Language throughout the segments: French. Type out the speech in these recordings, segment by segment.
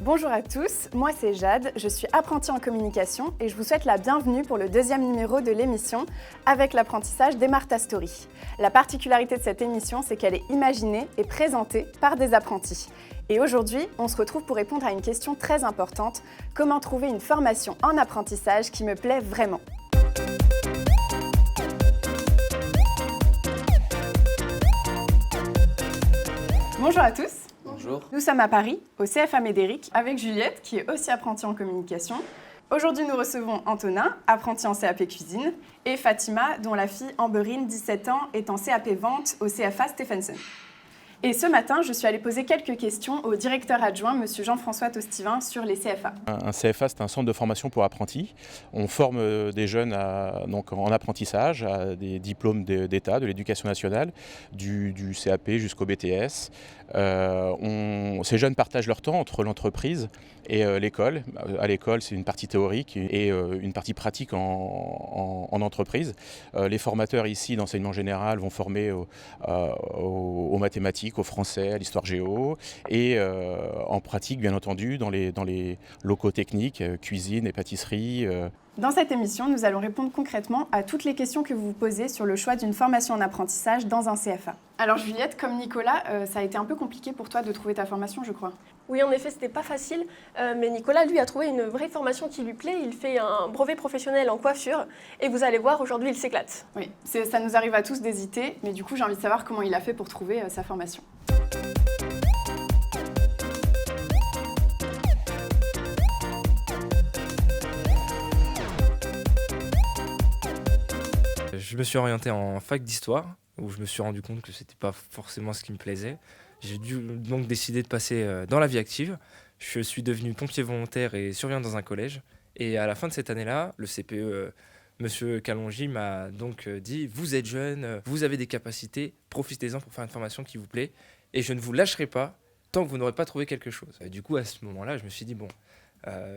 Bonjour à tous, moi c'est Jade, je suis apprentie en communication et je vous souhaite la bienvenue pour le deuxième numéro de l'émission avec l'apprentissage Démarre ta story. La particularité de cette émission, c'est qu'elle est imaginée et présentée par des apprentis. Et aujourd'hui, on se retrouve pour répondre à une question très importante, comment trouver une formation en apprentissage qui me plaît vraiment ? Bonjour à tous. Bonjour. Nous sommes à Paris, au CFA Médéric, avec Juliette, qui est aussi apprentie en communication. Aujourd'hui, nous recevons Antonin, apprenti en CAP cuisine, et Fatima, dont la fille Amberine, 17 ans, est en CAP vente au CFA Stephenson. Et ce matin, je suis allée poser quelques questions au directeur adjoint, M. Jean-François Tostivin, sur les CFA. Un CFA, c'est un centre de formation pour apprentis. On forme des jeunes donc en apprentissage, à des diplômes d'État, de l'Éducation nationale, du CAP jusqu'au BTS. Ces jeunes partagent leur temps entre l'entreprise et l'école. À l'école, c'est une partie théorique et une partie pratique en entreprise. Les formateurs ici d'enseignement général vont former aux mathématiques, au français, à l'histoire géo et en pratique, bien entendu, dans les locaux techniques, cuisine et pâtisserie. Dans cette émission, nous allons répondre concrètement à toutes les questions que vous vous posez sur le choix d'une formation en apprentissage dans un CFA. Alors Juliette, comme Nicolas, ça a été un peu compliqué pour toi de trouver ta formation, je crois. Oui, en effet, c'était pas facile, mais Nicolas, lui, a trouvé une vraie formation qui lui plaît. Il fait un brevet professionnel en coiffure et vous allez voir, aujourd'hui, il s'éclate. Oui, ça nous arrive à tous d'hésiter, mais du coup, j'ai envie de savoir comment il a fait pour trouver sa formation. Je me suis orienté en fac d'histoire, où je me suis rendu compte que c'était pas forcément ce qui me plaisait. J'ai dû donc décider de passer dans la vie active. Je suis devenu pompier volontaire et surveillant dans un collège. Et à la fin de cette année-là, le CPE, Monsieur Calongi, m'a donc dit « Vous êtes jeune, vous avez des capacités, profitez-en pour faire une formation qui vous plaît. Et je ne vous lâcherai pas tant que vous n'aurez pas trouvé quelque chose. » Du coup, à ce moment-là, je me suis dit « Bon,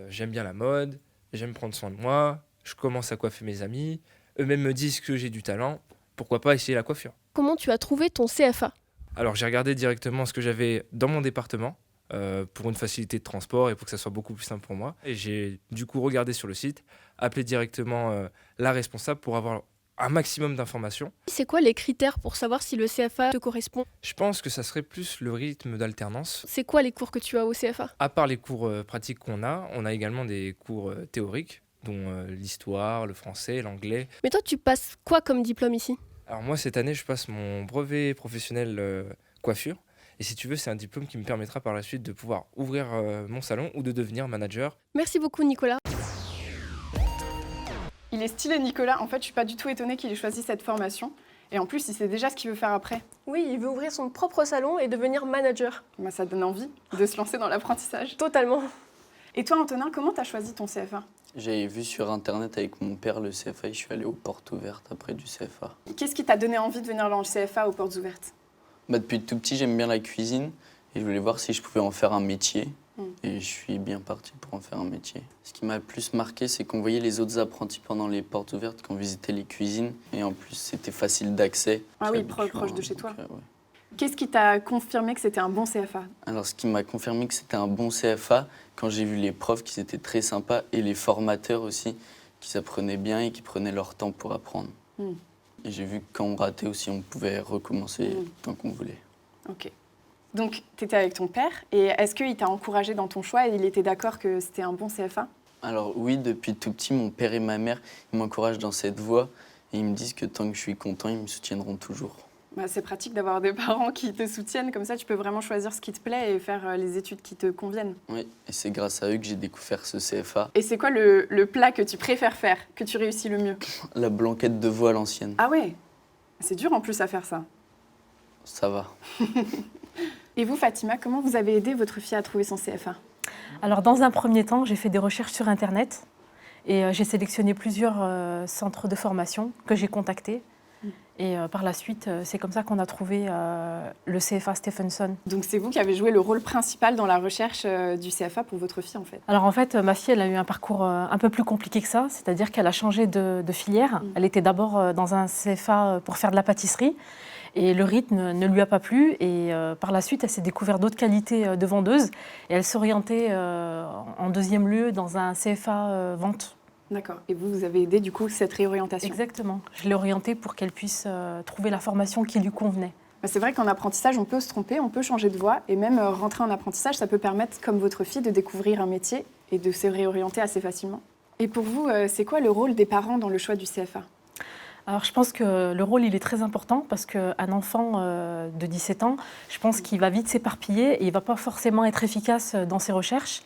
j'aime bien la mode, j'aime prendre soin de moi, je commence à coiffer mes amis. Eux-mêmes me disent que j'ai du talent, pourquoi pas essayer la coiffure ?» Comment tu as trouvé ton CFA ? Alors j'ai regardé directement ce que j'avais dans mon département pour une facilité de transport et pour que ça soit beaucoup plus simple pour moi. Et j'ai du coup regardé sur le site, appelé directement la responsable pour avoir un maximum d'informations. C'est quoi les critères pour savoir si le CFA te correspond ? Je pense que ça serait plus le rythme d'alternance. C'est quoi les cours que tu as au CFA ? À part les cours pratiques qu'on a, on a également des cours théoriques, dont l'histoire, le français, l'anglais. Mais toi, tu passes quoi comme diplôme ici ? Alors moi, cette année, je passe mon brevet professionnel coiffure. Et si tu veux, c'est un diplôme qui me permettra par la suite de pouvoir ouvrir mon salon ou de devenir manager. Merci beaucoup, Nicolas. Il est stylé, Nicolas. En fait, je suis pas du tout étonnée qu'il ait choisi cette formation. Et en plus, il sait déjà ce qu'il veut faire après. Oui, il veut ouvrir son propre salon et devenir manager. Bah, ça donne envie de se lancer dans l'apprentissage. Totalement. Et toi, Antonin, comment tu as choisi ton CFA ? J'avais vu sur internet avec mon père le CFA et je suis allé aux portes ouvertes après du CFA. Qu'est-ce qui t'a donné envie de venir dans le CFA aux portes ouvertes ? Depuis tout petit, j'aime bien la cuisine et je voulais voir si je pouvais en faire un métier. Et je suis bien parti pour en faire un métier. Ce qui m'a le plus marqué, c'est qu'on voyait les autres apprentis pendant les portes ouvertes quand on visitait les cuisines. Et en plus, c'était facile d'accès. Ah oui, proche de chez toi. Ouais. Qu'est-ce qui t'a confirmé que c'était un bon CFA ? Alors, ce qui m'a confirmé que c'était un bon CFA, quand j'ai vu les profs qui étaient très sympas et les formateurs aussi, qui s'apprenaient bien et qui prenaient leur temps pour apprendre. Et j'ai vu que quand on ratait aussi, on pouvait recommencer tant qu'on voulait. Ok. Donc, tu étais avec ton père, et est-ce qu'il t'a encouragé dans ton choix et il était d'accord que c'était un bon CFA ? Alors oui, depuis tout petit, mon père et ma mère ils m'encouragent dans cette voie et ils me disent que tant que je suis content, ils me soutiendront toujours. Bah, c'est pratique d'avoir des parents qui te soutiennent, comme ça tu peux vraiment choisir ce qui te plaît et faire les études qui te conviennent. Oui, et c'est grâce à eux que j'ai découvert ce CFA. Et c'est quoi le plat que tu préfères faire, que tu réussis le mieux ? La blanquette de veau à l'ancienne. Ah ouais ? C'est dur en plus à faire ça. Ça va. Et vous, Fatima, comment vous avez aidé votre fille à trouver son CFA ? Alors, dans un premier temps, j'ai fait des recherches sur Internet et j'ai sélectionné plusieurs centres de formation que j'ai contactés. Et par la suite, c'est comme ça qu'on a trouvé le CFA Stephenson. Donc c'est vous qui avez joué le rôle principal dans la recherche du CFA pour votre fille en fait. Alors en fait, ma fille, elle a eu un parcours un peu plus compliqué que ça, c'est-à-dire qu'elle a changé de filière. Elle était d'abord dans un CFA pour faire de la pâtisserie. Et le rythme ne lui a pas plu. Et par la suite, elle s'est découverte d'autres qualités de vendeuse. Et elle s'orientait en deuxième lieu dans un CFA vente. D'accord. Et vous avez aidé du coup cette réorientation? Exactement. Je l'ai orientée pour qu'elle puisse trouver la formation qui lui convenait. C'est vrai qu'en apprentissage, on peut se tromper, on peut changer de voie. Et même rentrer en apprentissage, ça peut permettre, comme votre fille, de découvrir un métier et de se réorienter assez facilement. Et pour vous, c'est quoi le rôle des parents dans le choix du CFA? Alors je pense que le rôle il est très important parce qu'un enfant de 17 ans, je pense qu'il va vite s'éparpiller et il ne va pas forcément être efficace dans ses recherches.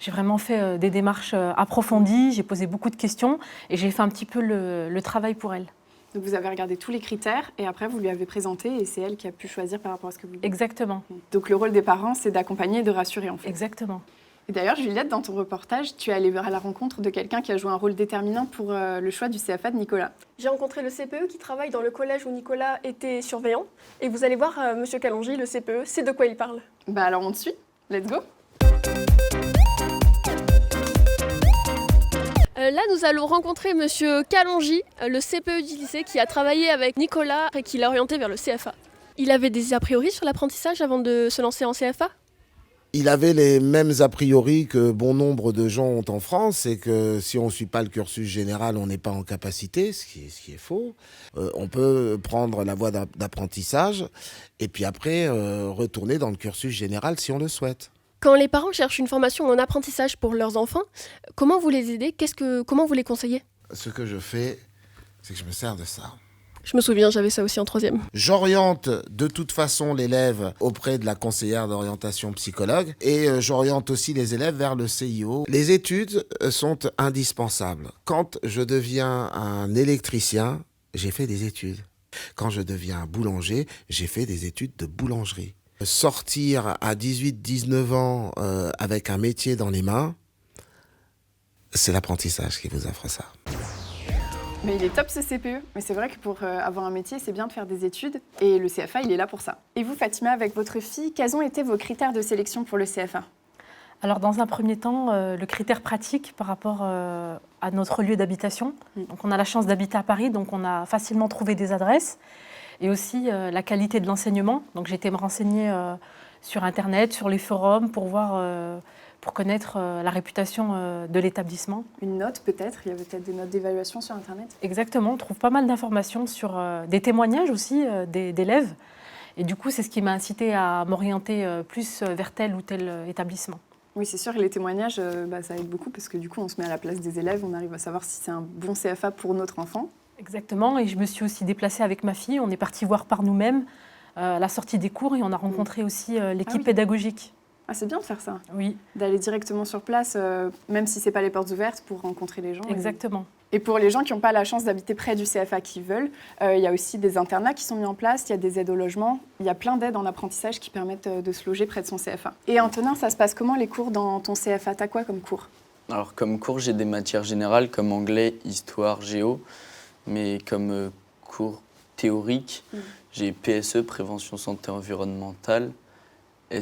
J'ai vraiment fait des démarches approfondies, j'ai posé beaucoup de questions et j'ai fait un petit peu le travail pour elle. Donc vous avez regardé tous les critères et après vous lui avez présenté et c'est elle qui a pu choisir par rapport à ce que vous voulez. Exactement. Donc le rôle des parents, c'est d'accompagner et de rassurer en fait. Exactement. Et d'ailleurs, Juliette, dans ton reportage, tu es allée à la rencontre de quelqu'un qui a joué un rôle déterminant pour le choix du CFA de Nicolas. J'ai rencontré le CPE qui travaille dans le collège où Nicolas était surveillant. Et vous allez voir, Monsieur Calongi, le CPE, c'est de quoi il parle. Alors on te suit, let's go. Là, nous allons rencontrer Monsieur Calongi, le CPE du lycée qui a travaillé avec Nicolas et qui l'a orienté vers le CFA. Il avait des a priori sur l'apprentissage avant de se lancer en CFA ? Il avait les mêmes a priori que bon nombre de gens ont en France, c'est que si on ne suit pas le cursus général, on n'est pas en capacité, ce qui est faux. On peut prendre la voie d'apprentissage et puis après retourner dans le cursus général si on le souhaite. Quand les parents cherchent une formation en apprentissage pour leurs enfants, comment vous les aidez ? Comment vous les conseillez ? Ce que je fais, c'est que je me sers de ça. Je me souviens, j'avais ça aussi en 3e. J'oriente de toute façon l'élève auprès de la conseillère d'orientation psychologue et j'oriente aussi les élèves vers le CIO. Les études sont indispensables. Quand je deviens un électricien, j'ai fait des études. Quand je deviens boulanger, j'ai fait des études de boulangerie. Sortir à 18-19 ans avec un métier dans les mains, c'est l'apprentissage qui vous offre ça. Mais il est top ce CPE. Mais c'est vrai que pour avoir un métier, c'est bien de faire des études. Et le CFA, il est là pour ça. Et vous, Fatima, avec votre fille, quels ont été vos critères de sélection pour le CFA ? Alors dans un premier temps, le critère pratique par rapport à notre lieu d'habitation. Donc on a la chance d'habiter à Paris, donc on a facilement trouvé des adresses. Et aussi la qualité de l'enseignement. Donc j'ai été me renseigner sur Internet, sur les forums pour voir, pour connaître la réputation de l'établissement. Une note peut-être ? Il y avait peut-être des notes d'évaluation sur Internet ? Exactement, on trouve pas mal d'informations sur des témoignages aussi d'élèves. Et du coup, c'est ce qui m'a incité à m'orienter plus vers tel ou tel établissement. Oui, c'est sûr, les témoignages, ça aide beaucoup parce que du coup, on se met à la place des élèves, on arrive à savoir si c'est un bon CFA pour notre enfant. Exactement, et je me suis aussi déplacée avec ma fille. On est parti voir par nous-mêmes la sortie des cours et on a rencontré aussi l'équipe pédagogique. Ah, c'est bien de faire ça. Oui. D'aller directement sur place, même si ce n'est pas les portes ouvertes, pour rencontrer les gens. Exactement. Et pour les gens qui n'ont pas la chance d'habiter près du CFA qui veulent, il y a aussi des internats qui sont mis en place, il y a des aides au logement, il y a plein d'aides en apprentissage qui permettent de se loger près de son CFA. Et Antonin, ça se passe comment les cours dans ton CFA ? T'as quoi comme cours ? Alors comme cours, j'ai des matières générales comme anglais, histoire, géo. Mais comme cours théorique, j'ai PSE, prévention santé environnementale,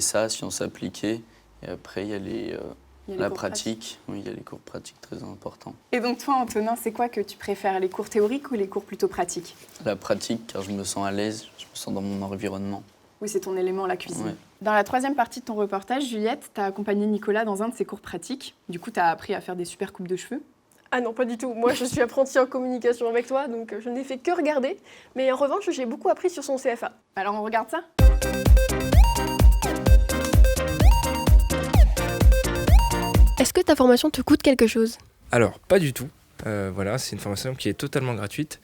SA, sciences appliquées, et après il y a la pratique. Oui, il y a les cours pratiques très importants. Et donc toi, Antonin, c'est quoi que tu préfères, les cours théoriques ou les cours plutôt pratiques ? La pratique, car je me sens à l'aise, je me sens dans mon environnement. Oui, c'est ton élément, la cuisine. Ouais. Dans la troisième partie de ton reportage, Juliette, tu as accompagné Nicolas dans un de ses cours pratiques. Du coup, tu as appris à faire des super coupes de cheveux. Ah non, pas du tout. Moi, je suis apprentie en communication avec toi, donc je n'ai fait que regarder. Mais en revanche, j'ai beaucoup appris sur son CFA. Alors, on regarde ça ? Est-ce que ta formation te coûte quelque chose ? Alors, pas du tout. Voilà, c'est une formation qui est totalement gratuite.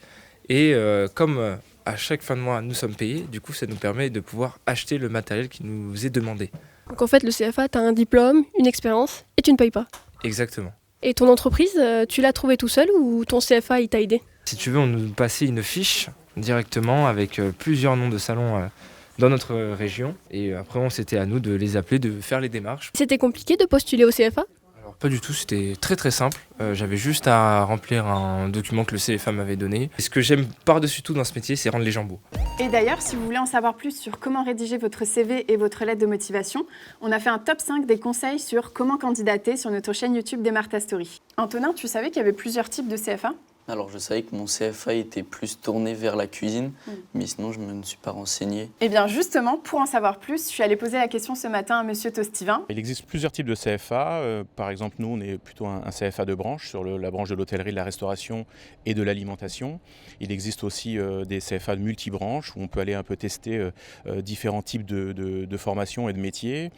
Et comme à chaque fin de mois, nous sommes payés, du coup, ça nous permet de pouvoir acheter le matériel qui nous est demandé. Donc en fait, le CFA, tu as un diplôme, une expérience, et tu ne payes pas. Exactement. Et ton entreprise, tu l'as trouvée tout seul ou ton CFA, il t'a aidé ? Si tu veux, on nous passait une fiche directement avec plusieurs noms de salons dans notre région. Et après, c'était à nous de les appeler, de faire les démarches. C'était compliqué de postuler au CFA ? Alors pas du tout, c'était très très simple. J'avais juste à remplir un document que le CFA m'avait donné. Et ce que j'aime par-dessus tout dans ce métier, c'est rendre les gens beaux. Et d'ailleurs, si vous voulez en savoir plus sur comment rédiger votre CV et votre lettre de motivation, on a fait un top 5 des conseils sur comment candidater sur notre chaîne YouTube des Martha Story. Antonin, tu savais qu'il y avait plusieurs types de CFA ? Alors je savais que mon CFA était plus tourné vers la cuisine, mais sinon je ne me suis pas renseigné. Eh bien justement, pour en savoir plus, je suis allée poser la question ce matin à Monsieur Tostivin. Il existe plusieurs types de CFA. Par exemple, nous, on est plutôt un CFA de branche sur la branche de l'hôtellerie, de la restauration et de l'alimentation. Il existe aussi des CFA de multibranches où on peut aller un peu tester différents types de formations et de métiers.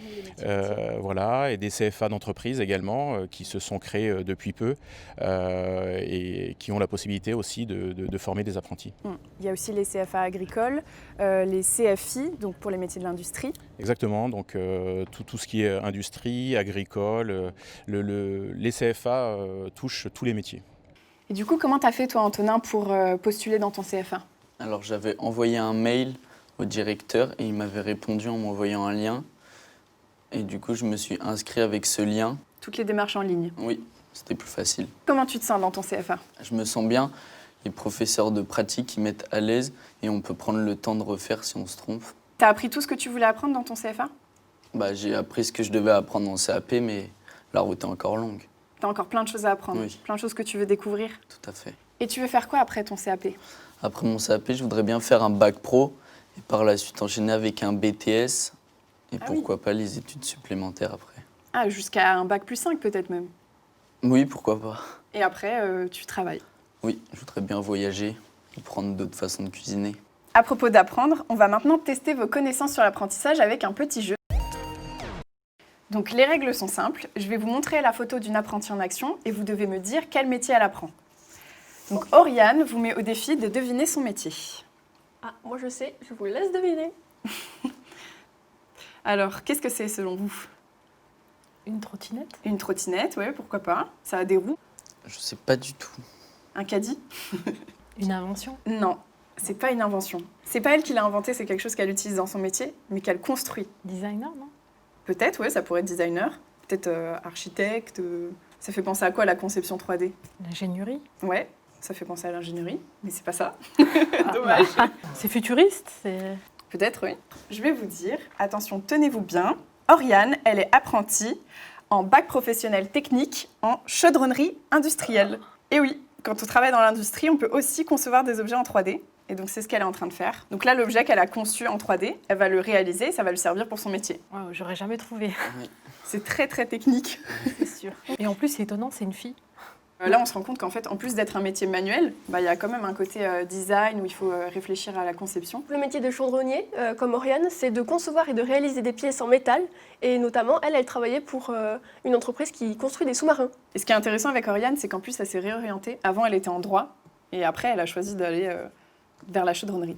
Voilà, et des CFA d'entreprise également qui se sont créés depuis peu et qui ont la possibilité aussi de former des apprentis. Il y a aussi les CFA agricoles, les CFI, donc pour les métiers de l'industrie. Exactement, donc tout ce qui est industrie, agricole, les CFA touchent tous les métiers. Et du coup, comment t'as fait toi, Antonin, pour postuler dans ton CFA? Alors j'avais envoyé un mail au directeur et il m'avait répondu en m'envoyant un lien. Et du coup, je me suis inscrit avec ce lien. Toutes les démarches en ligne. Oui, c'était plus facile. Comment tu te sens dans ton CFA? Je me sens bien. Les professeurs de pratique qui mettent à l'aise et on peut prendre le temps de refaire si on se trompe. T'as appris tout ce que tu voulais apprendre dans ton CFA? J'ai appris ce que je devais apprendre en CAP, mais la route est encore longue. T'as encore plein de choses à apprendre, Oui. Plein de choses que tu veux découvrir. Tout à fait. Et tu veux faire quoi après ton CAP? Après mon CAP, je voudrais bien faire un bac pro et par la suite enchaîner avec un BTS et pourquoi pas les études supplémentaires après. Ah, jusqu'à un bac plus 5 peut-être même. Oui, pourquoi pas. Et après, tu travailles. Oui, je voudrais bien voyager et prendre d'autres façons de cuisiner. À propos d'apprendre, on va maintenant tester vos connaissances sur l'apprentissage avec un petit jeu. Donc les règles sont simples. Je vais vous montrer la photo d'une apprentie en action et vous devez me dire quel métier elle apprend. Donc Oriane vous met au défi de deviner son métier. Ah, moi je sais, je vous laisse deviner. Alors, qu'est-ce que c'est selon vous? Une trottinette? Une trottinette, ouais, pourquoi pas. Ça a des roues. Je sais pas du tout. Un caddie? Une invention? Non, c'est pas une invention. C'est pas elle qui l'a inventé, c'est quelque chose qu'elle utilise dans son métier, mais qu'elle construit. Designer, non? Peut-être, ouais, ça pourrait être designer, peut-être architecte. Ça fait penser à quoi la conception 3D? L'ingénierie? Ouais, ça fait penser à l'ingénierie, mais c'est pas ça. Ah, Dommage. C'est futuriste? C'est... Peut-être, oui. Je vais vous dire, attention, tenez-vous bien. Oriane, elle est apprentie en bac professionnel technique en chaudronnerie industrielle. Et oui, quand on travaille dans l'industrie, on peut aussi concevoir des objets en 3D. Et donc, c'est ce qu'elle est en train de faire. Donc là, l'objet qu'elle a conçu en 3D, elle va le réaliser et ça va lui servir pour son métier. Wow, j'aurais jamais trouvé. Oui. C'est très, très technique. C'est sûr. Et en plus, c'est étonnant, c'est une fille. Là, on se rend compte qu'en fait, en plus d'être un métier manuel, il y a quand même un côté design où il faut réfléchir à la conception. Le métier de chaudronnier, comme Oriane, c'est de concevoir et de réaliser des pièces en métal. Et notamment, elle travaillait pour une entreprise qui construit des sous-marins. Et ce qui est intéressant avec Oriane, c'est qu'en plus, elle s'est réorientée. Avant, elle était en droit. Et après, elle a choisi d'aller vers la chaudronnerie.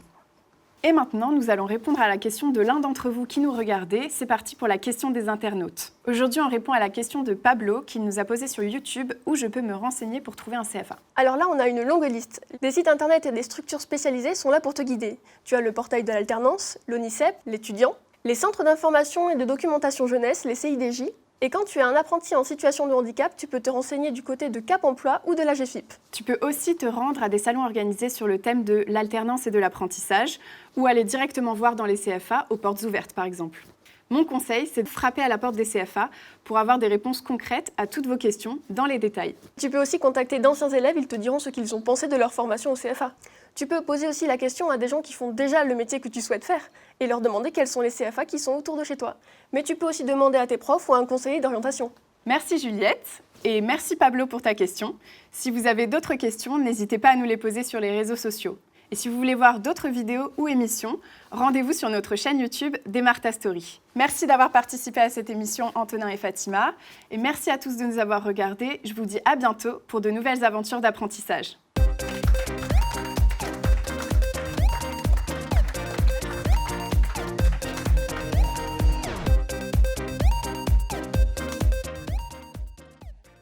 Et maintenant, nous allons répondre à la question de l'un d'entre vous qui nous regardez. C'est parti pour la question des internautes. Aujourd'hui, on répond à la question de Pablo qui nous a posée sur YouTube où je peux me renseigner pour trouver un CFA. Alors là, on a une longue liste. Des sites internet et des structures spécialisées sont là pour te guider. Tu as le portail de l'alternance, l'ONICEP, l'étudiant, les centres d'information et de documentation jeunesse, les CIDJ. Et quand tu es un apprenti en situation de handicap, tu peux te renseigner du côté de Cap Emploi ou de la GFIP. Tu peux aussi te rendre à des salons organisés sur le thème de l'alternance et de l'apprentissage ou aller directement voir dans les CFA aux portes ouvertes par exemple. Mon conseil, c'est de frapper à la porte des CFA pour avoir des réponses concrètes à toutes vos questions dans les détails. Tu peux aussi contacter d'anciens élèves, ils te diront ce qu'ils ont pensé de leur formation au CFA. Tu peux poser aussi la question à des gens qui font déjà le métier que tu souhaites faire et leur demander quels sont les CFA qui sont autour de chez toi. Mais tu peux aussi demander à tes profs ou à un conseiller d'orientation. Merci Juliette et merci Pablo pour ta question. Si vous avez d'autres questions, n'hésitez pas à nous les poser sur les réseaux sociaux. Et si vous voulez voir d'autres vidéos ou émissions, rendez-vous sur notre chaîne YouTube Demarta Story. Merci d'avoir participé à cette émission Antonin et Fatima. Et merci à tous de nous avoir regardés. Je vous dis à bientôt pour de nouvelles aventures d'apprentissage.